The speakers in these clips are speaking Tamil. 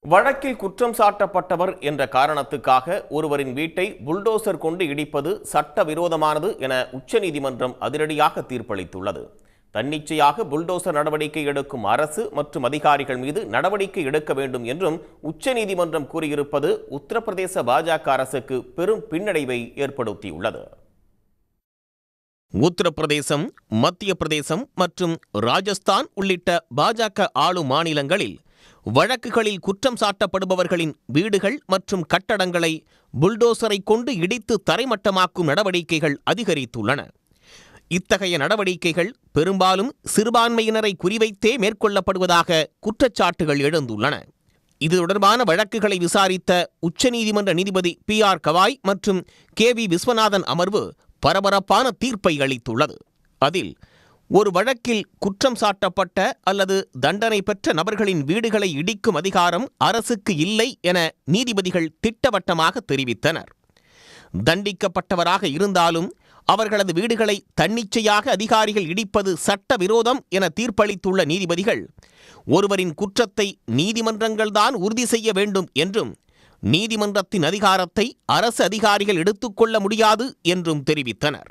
வழக்கில் குற்றம் சாட்டப்பட்டவர் என்ற காரணத்துக்காக ஒருவரின் வீட்டை புல்டோசர் கொண்டு இடிப்பது சட்டவிரோதமானது என உச்சநீதிமன்றம் அதிரடியாக தீர்ப்பளித்துள்ளது. தன்னிச்சையாக புல்டோசர் நடவடிக்கை எடுக்கும் அரசு மற்றும் அதிகாரிகள் மீது நடவடிக்கை எடுக்க வேண்டும் என்றும் உச்சநீதிமன்றம் கூறியிருப்பது உத்தரப்பிரதேச பாஜக அரசுக்கு பெரும் பின்னடைவை ஏற்படுத்தியுள்ளது. உத்தரப்பிரதேசம், மத்திய பிரதேசம் மற்றும் ராஜஸ்தான் உள்ளிட்ட பாஜக ஆளும் மாநிலங்களில் வழக்குகளில் குற்றம் சாட்டப்படுபவர்களின் வீடுகள் மற்றும் கட்டடங்களை புல்டோசரை கொண்டு இடித்து தரைமட்டமாக்கும் நடவடிக்கைகள் அதிகரித்துள்ளன. இத்தகைய நடவடிக்கைகள் பெரும்பாலும் சிறுபான்மையினரை குறிவைத்தே மேற்கொள்ளப்படுவதாக குற்றச்சாட்டுகள் எழுந்துள்ளன. இது தொடர்பான வழக்குகளை விசாரித்த உச்சநீதிமன்ற நீதிபதி PR கவாய் மற்றும் KV விஸ்வநாதன் அமர்வு பரபரப்பான தீர்ப்பை அளித்துள்ளது. அதில் ஒரு வழக்கில் குற்றம் சாட்டப்பட்ட அல்லது தண்டனை பெற்ற நபர்களின் வீடுகளை இடிக்கும் அதிகாரம் அரசுக்கு இல்லை என நீதிபதிகள் திட்டவட்டமாக தெரிவித்தனர். தண்டிக்கப்பட்டவராக இருந்தாலும் அவர்களது வீடுகளை தன்னிச்சையாக அதிகாரிகள் இடிப்பது சட்டவிரோதம் என தீர்ப்பளித்துள்ள நீதிபதிகள் ஒருவரின் குற்றத்தை நீதிமன்றங்கள்தான் உறுதி செய்ய வேண்டும் என்றும் நீதிமன்றத்தின் அதிகாரத்தை அரசு அதிகாரிகள் எடுத்துக்கொள்ள முடியாது என்றும் தெரிவித்தனர்.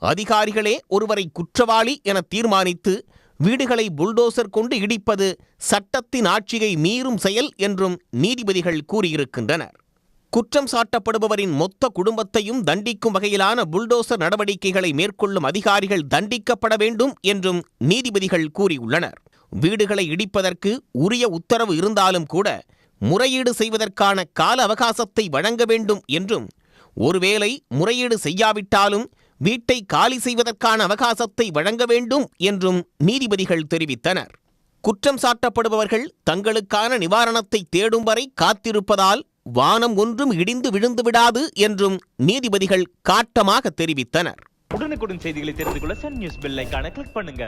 அதிகாரிகளே ஒருவரை குற்றவாளி என தீர்மானித்து வீடுகளை புல்டோசர் கொண்டு இடிப்பது சட்டத்தின் ஆட்சியை மீறும் செயல் என்றும் நீதிபதிகள் கூறியிருக்கின்றனர். குற்றம் சாட்டப்படுபவரின் மொத்த குடும்பத்தையும் தண்டிக்கும் வகையிலான புல்டோசர் நடவடிக்கைகளை மேற்கொள்ளும் அதிகாரிகள் தண்டிக்கப்பட வேண்டும் என்றும் நீதிபதிகள் கூறியுள்ளனர். வீடுகளை இடிப்பதற்கு உரிய உத்தரவு இருந்தாலும் கூட முறையீடு செய்வதற்கான கால அவகாசத்தை வழங்க வேண்டும் என்றும், ஒருவேளை முறையீடு செய்யாவிட்டாலும் வீட்டை காலி செய்வதற்கான அவகாசத்தை வழங்க வேண்டும் என்றும் நீதிபதிகள் தெரிவித்தனர். குற்றம் சாட்டப்படுபவர்கள் தங்களுக்கான நிவாரணத்தை தேடும் வரை காத்திருப்பதால் வானம் ஒன்றும் இடிந்து விழுந்து விடாது என்றும் நீதிபதிகள் காட்டமாக தெரிவித்தனர். உடனுக்குடன் செய்திகளை தெரிந்து கொள்ள சன் நியூஸ் பெல் ஐகானை கிளிக் பண்ணுங்க.